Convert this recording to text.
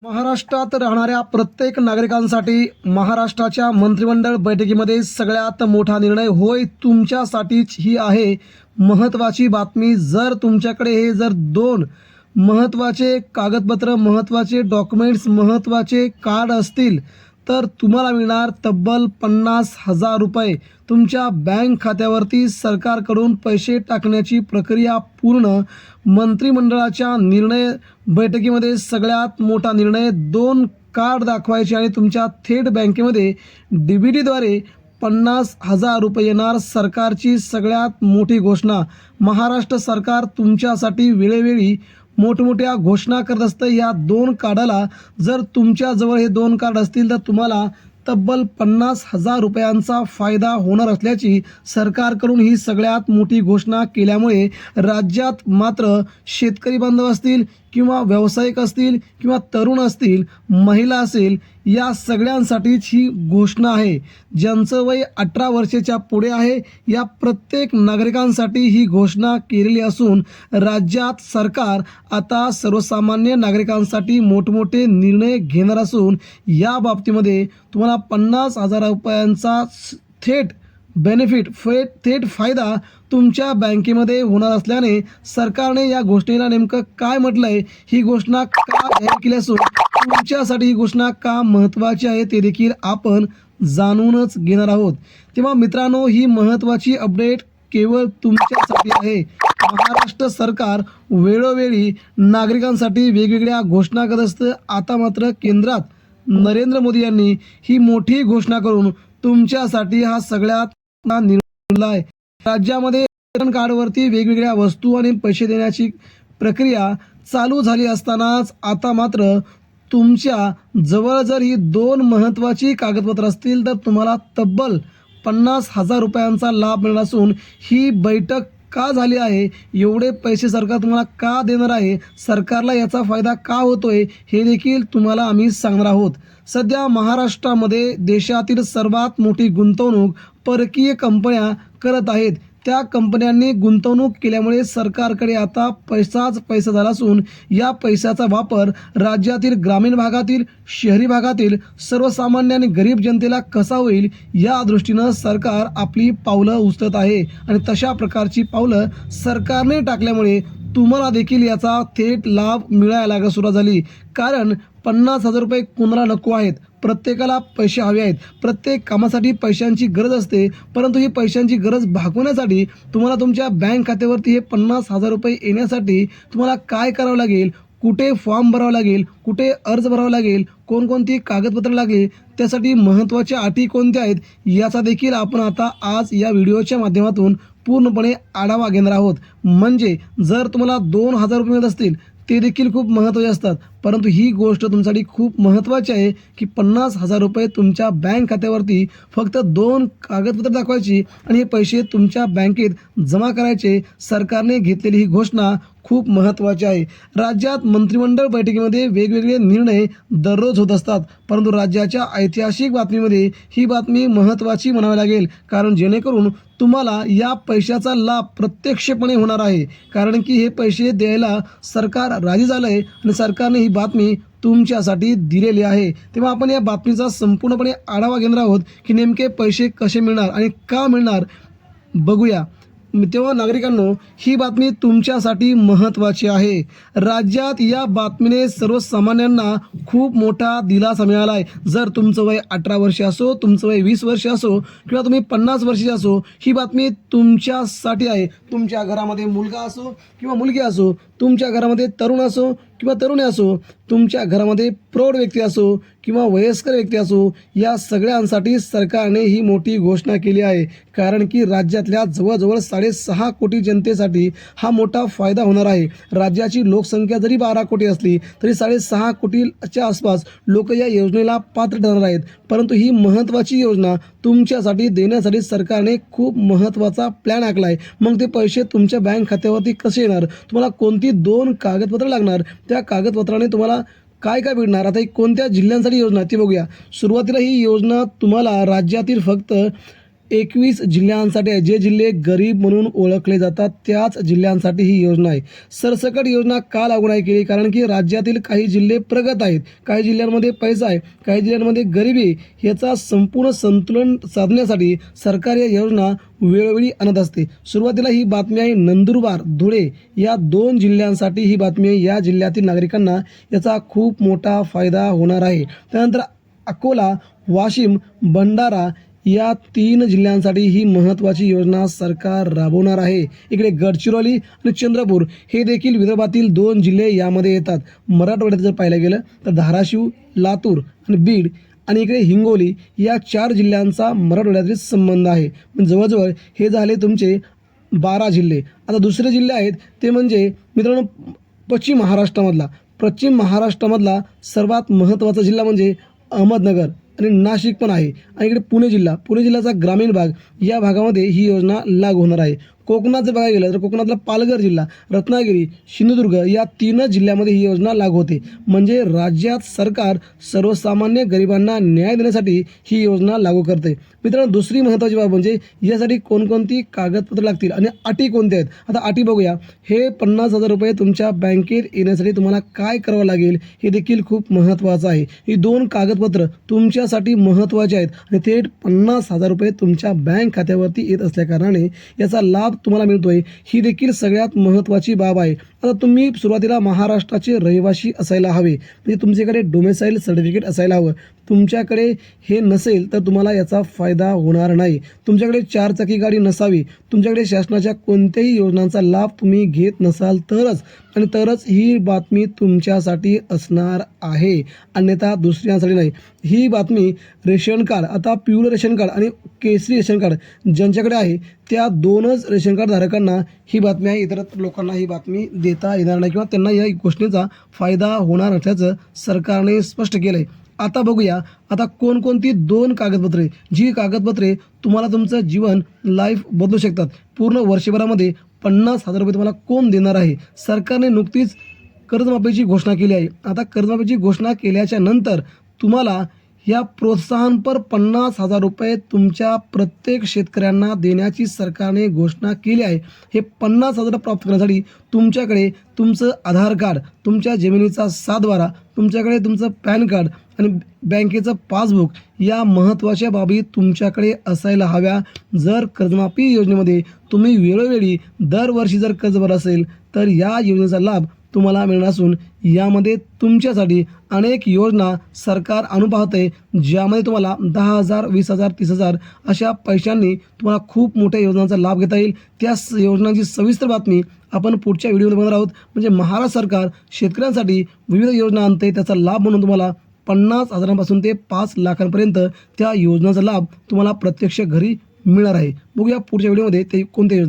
महाराष्ट्रात राहणाऱ्या प्रत्येक नागरिकांसाठी महाराष्ट्राच्या मंत्रिमंडळ बैठकीमध्ये सगळ्यात मोठा निर्णय होय तुमच्यासाठीच ही आहे महत्त्वाची बातमी। जर तुमच्याकडे हे दोन महत्त्वाचे कागदपत्र, महत्त्वाचे डॉक्युमेंट्स, महत्त्वाचे कार्ड असतील तर तुम्हाला मिळणार तब्बल 50,000 रुपये। तुमच्या बँक खात्यावरती सरकारकडून पैसे टाकण्याची प्रक्रिया पूर्ण। मंत्रिमंडळाच्या निर्णय बैठकीमध्ये सगळ्यात मोठा निर्णय, 2 कार्ड दाखवायचे आणि तुमच्या थेट बँकेमध्ये DBTद्वारे 50,000 रुपये येणार। सरकारची सगळ्यात मोठी घोषणा। महाराष्ट्र सरकार तुमच्यासाठी वेळोवेळी मोठमोठ्या घोषणा करत असतं। या 2 कार्डाला जर तुमच्याजवळ हे 2 कार्ड असतील तर तुम्हाला तब्बल 50,000 रुपयांचा फायदा होणार असल्याची सरकारकडून ही सगळ्यात मोठी घोषणा केल्यामुळे राज्यात मात्र शेतकरी बांधव असतील किंवा व्यावसायिक असतील किंवा तरुण असतील, महिला असेल, या सगळ्यांसाठीच ही घोषणा आहे। ज्यांचं वय 18 वर्षाच्या पुढे आहे या प्रत्येक नागरिकांसाठी ही घोषणा केलेली असून राज्यात सरकार आता सर्वसामान्य नागरिकांसाठी मोठमोठे निर्णय घेणार असून या बाबतीमध्ये तुम्हाला 50,000 रुपयांचा थेट बेनिफिट, थेट फायदा तुमच्या बँकेमध्ये होणार असल्याने सरकारने या घोषणेला नेमकं काय म्हटलंय, ही घोषणा का जाहीर केली असून तुमच्यासाठी ही घोषणा का महत्त्वाची आहे ते देखील आपण जाणूनच घेणार आहोत। तेव्हा मित्रांनो, ही महत्त्वाची अपडेट केवळ तुमच्यासाठी आहे। महाराष्ट्र सरकार वेळोवेळी नागरिकांसाठी वेगवेगळ्या घोषणा करत असतं। आता मात्र केंद्रात नरेंद्र मोदी यांनी ही मोठी घोषणा करून तुमच्यासाठी हा सगळ्यात निर्णय आहे। राज्यामध्ये रेशन कार्डवरती वेगवेगळ्या वस्तू आणि पैसे देण्याची प्रक्रिया चालू झाली असतानाच आता मात्र तुमच्या जवळ जर ही 2 महत्त्वाची कागदपत्र असतील तर तुम्हाला तब्बल 50,000 रुपयांचा लाभ मिळणार असून ही बैठक का झाली आहे, एवढे पैसे सरकार तुम्हाला का देणार आहे, सरकारला याचा फायदा का होतोय हे देखील तुम्हाला आम्ही सांगणार आहोत। सध्या महाराष्ट्रामध्ये देशातील सर्वात मोठी गुंतवणूक परकीय कंपन्या करत आहेत। त्या कंपन्यांनी गुंतवणूक केल्यामुळे सरकारकडे आता पैसाच पैसा झाला असून या पैशाचा वापर राज्यातील ग्रामीण भागातील, शहरी भागातील सर्वसामान्य आणि गरीब जनतेला कसा होईल या दृष्टीनं सरकार आपली पावलं उचलत आहे आणि तशा प्रकारची पावलं सरकारने टाकल्यामुळे तुम्हाला देखील याचा थेट लाभ मिळायला सुरुवात झाली। कारण 50,000 रुपये कोणाला नको आहेत, प्रत्येकाला पैसे हवे आहेत, प्रत्येक कामासाठी पैशांची गरज असते, परंतु ही पैशांची गरज भागवण्यासाठी तुम्हाला तुमच्या बँक खात्यावरती हे 50,000 रुपये येण्यासाठी तुम्हाला काय करावं लागेल, कुठे फॉर्म भरावा लागेल, कुठे अर्ज भरावा लागेल, कोणकोणती कागदपत्र लागेल, त्यासाठी महत्त्वाच्या अटी कोणत्या आहेत याचा देखील आपण आता आज या व्हिडिओच्या माध्यमातून पूर्णपणे आढावा घेणार आहोत। म्हणजे जर तुम्हाला 2,000 रुपये मिळत असतील ते देखील खूप महत्त्वाचे असतात, परंतु ही गोष्ट तुमच्यासाठी खूप महत्त्वाची आहे की 50,000 रुपये तुमच्या बँक खात्यावरती फक्त 2 कागदपत्र दाखवायची आणि हे पैसे तुमच्या बँकेत जमा करायचे। सरकारने घेतलेली ही घोषणा खूप महत्त्वाची आहे। राज्यात मंत्रिमंडळ बैठकीमध्ये वेगवेगळे निर्णय दररोज होत असतात, परंतु राज्याच्या ऐतिहासिक बातमीमध्ये ही बातमी महत्त्वाची म्हणावी लागेल, कारण जेणेकरून तुम्हाला या पैशाचा लाभ प्रत्यक्षपणे होणार आहे। कारण की हे पैसे द्यायला सरकार राजी झालं आहे आणि सरकारने ही बातमी तुमच्यासाठी दिलेली आहे। तेव्हा आपण या बातमीचा संपूर्णपणे आढावा घेणार आहोत की नेमके पैसे कसे मिळणार आणि का मिळणार बघूया। तेव्हा नागरिकांनो, ही बातमी तुमच्यासाठी महत्त्वाची आहे। राज्यात या बातमीने सर्वसामान्यांना खूप मोठा दिलासा मिळाला आहे। जर तुमचं वय 18 वर्ष असो, तुमचं वय 20 वर्ष असो किंवा तुम्ही 50 वर्षाचे असो, ही बातमी तुमच्यासाठी आहे। तुमच्या घरामध्ये मुलगा असो किंवा मुलगी असो, तुमच्या घरामध्ये तरुण असो किंवा तरुणी असो, तुमच्या घरामध्ये प्रौढ व्यक्ती असो किंवा वयस्कर व्यक्ती असो, या सगळ्यांसाठी सरकारने ही मोठी घोषणा केली आहे। कारण की राज्यातल्या जवळजवळ 6.5 कोटी जनतेसाठी हा मोठा फायदा होणार आहे। राज्याची लोकसंख्या जरी 12 कोटी असली तरी 6.5 कोटीच्या आसपास लोक या योजनेला पात्र ठरणार आहेत। परंतु ही महत्त्वाची योजना तुमच्यासाठी देण्यासाठी सरकारने खूप महत्त्वाचा प्लॅन आखला आहे। मग ते पैसे तुमच्या बँक खात्यावरती कसे येणार, तुम्हाला कोणती 2 कागदपत्र लागणार, त्या कागदपत्राने तुम्हाला काय काय मिळणार, आता ही कोणत्या जिल्ह्यांसाठी योजना ती बघूया। सुरुवातीला ही योजना तुम्हाला राज्यातील फक्त 21 जिल्ह्यांसाठी आहे. जे जिल्हे गरीब म्हणून ओळखले जातात त्याच जिल्ह्यांसाठी ही योजना आहे. सरसकट योजना का लागू नाही केली? कारण की राज्यातील काही जिल्हे प्रगत आहेत, काही जिल्ह्यांमध्ये पैसा आहे, काही जिल्ह्यांमध्ये गरिबी आहे. याचा संपूर्ण संतुलन साधण्यासाठी सरकार या योजना वेळोवेळी आणत असते. सुरुवातीला ही बातमी आहे नंदुरबार, धुळे या 2 जिल्ह्यांसाठी ही बातमी आहे. या जिल्ह्यातील नागरिकांना याचा खूप मोठा फायदा होणार आहे. त्यानंतर अकोला, वाशिम, भंडारा या 3 जिल्ह्यांसाठी ही महत्त्वाची योजना सरकार राबवणार आहे. इकडे गडचिरोली आणि चंद्रपूर हे देखील विदर्भातील 2 जिल्हे यामध्ये येतात. मराठवाड्यात जर पाहायला गेलं तर धाराशिव, लातूर आणि बीड आणि इकडे हिंगोली या 4 जिल्ह्यांचा मराठवाड्यातील संबंध आहे. म्हणजे जवळजवळ हे झाले तुमचे 12 जिल्हे. आता दुसरे जिल्हे आहेत ते म्हणजे मित्रांनो पश्चिम महाराष्ट्रामधला सर्वात महत्त्वाचा जिल्हा म्हणजे अहमदनगर आणि नाशिक पण आहे. आणि इकडे पुणे जिल्ह्याचा ग्रामीण भाग या भागामध्ये ही योजना लागू होणार आहे. कोकणात जर बघायला गेलं तर कोकणातला पालघर जिल्हा, रत्नागिरी, सिंधुदुर्ग या 3 जिल्ह्यामध्ये ही योजना लागू होते. म्हणजे राज्यात सरकार सर्वसामान्य गरिबांना न्याय देण्यासाठी ही योजना लागू करते. मित्रांनो दुसरी महत्त्वाची बाब म्हणजे यासाठी कोणकोणती कागदपत्र लागतील आणि अटी कोणत्या आहेत. आता अटी बघूया. हे 50,000 रुपये तुमच्या बँकेत येण्यासाठी तुम्हाला काय करावं लागेल हे देखील खूप महत्त्वाचं आहे. ही 2 कागदपत्र तुमच्यासाठी महत्त्वाचे आहेत आणि थेट 50,000 रुपये तुमच्या बँक खात्यावरती येत असल्याकारणाने याचा लाभ तुम्हाला मिळतोय. ही देखील सगळ्यात महत्त्वाची बाब आहे. आता तुम्ही सुरुवातीला महाराष्ट्राचे रहिवासी असायला हवे, म्हणजे तुमच्याकडे डोमेसाईल सर्टिफिकेट असायला हवं. तुमच्याकडे हे नसेल तर तुम्हाला याचा फायदा होणार नाही. तुमच्याकडे 4 चाकी गाडी नसावी, तुमच्याकडे शासनाच्या कोणत्याही योजनांचा लाभ तुम्ही घेत नसाल तरच ही बातमी तुमच्यासाठी असणार आहे, अन्यथा दुसऱ्यांसाठी नाही. ही बातमी रेशन कार्ड, आता पिवळं रेशन कार्ड आणि केसरी रेशन कार्ड ज्यांच्याकडे आहे त्या 2च रेशन कार्ड धारकांना ही बातमी आहे. इतर लोकांना ही बातमी देता येणार नाही किंवा त्यांना या गोष्टीचा फायदा होणार असल्याचं सरकारने स्पष्ट केलं आहे. आता बघूया आता कोणकोणती 2 कागदपत्रे, जी कागदपत्रे तुम्हाला तुमचं जीवन लाईफ बदलू शकतात. पूर्ण वर्षभरामध्ये 50,000 रुपये तुम्हाला कोण देणार आहे? सरकारने नुकतीच कर्जमाफीची घोषणा केली आहे. आता कर्जमाफीची घोषणा केल्याच्या नंतर तुम्हाला या प्रोत्साहनपर 50,000 रुपये तुमच्या प्रत्येक शेतकऱ्यांना देण्याची सरकारने घोषणा केली आहे. हे 50,000 प्राप्त करण्यासाठी तुमच्याकडे तुमचं आधार कार्ड, तुमच्या जमिनीचा 7/12, तुमच्याकडे तुमचं पॅन कार्ड आणि बँकेचं पासबुक या महत्त्वाच्या बाबी तुमच्याकडे असायला हव्या. जर कर्जमाफी योजनेमध्ये तुम्ही वेळोवेळी दरवर्षी जर कर्ज भरत असेल तर या योजनेचा लाभ तुम्हाला मिळणार असून यामध्ये तुमच्यासाठी अनेक योजना सरकार आणून पाहते, ज्यामध्ये तुम्हाला 10,000, 20,000, 30,000 अशा पैशांनी तुम्हाला खूप मोठ्या योजनांचा लाभ घेता येईल. त्या योजनांची सविस्तर बातमी आपण पुढच्या व्हिडिओमध्ये बघणार आहोत. म्हणजे महाराष्ट्र सरकार शेतकऱ्यांसाठी विविध योजना आणते, त्याचा लाभ म्हणून तुम्हाला 50,000पासून ते 5 लाखांपर्यंत त्या योजनांचा लाभ तुम्हाला प्रत्यक्ष घरी मिळणार आहे. बघूया पुढच्या व्हिडिओमध्ये ते कोणत्या योजना.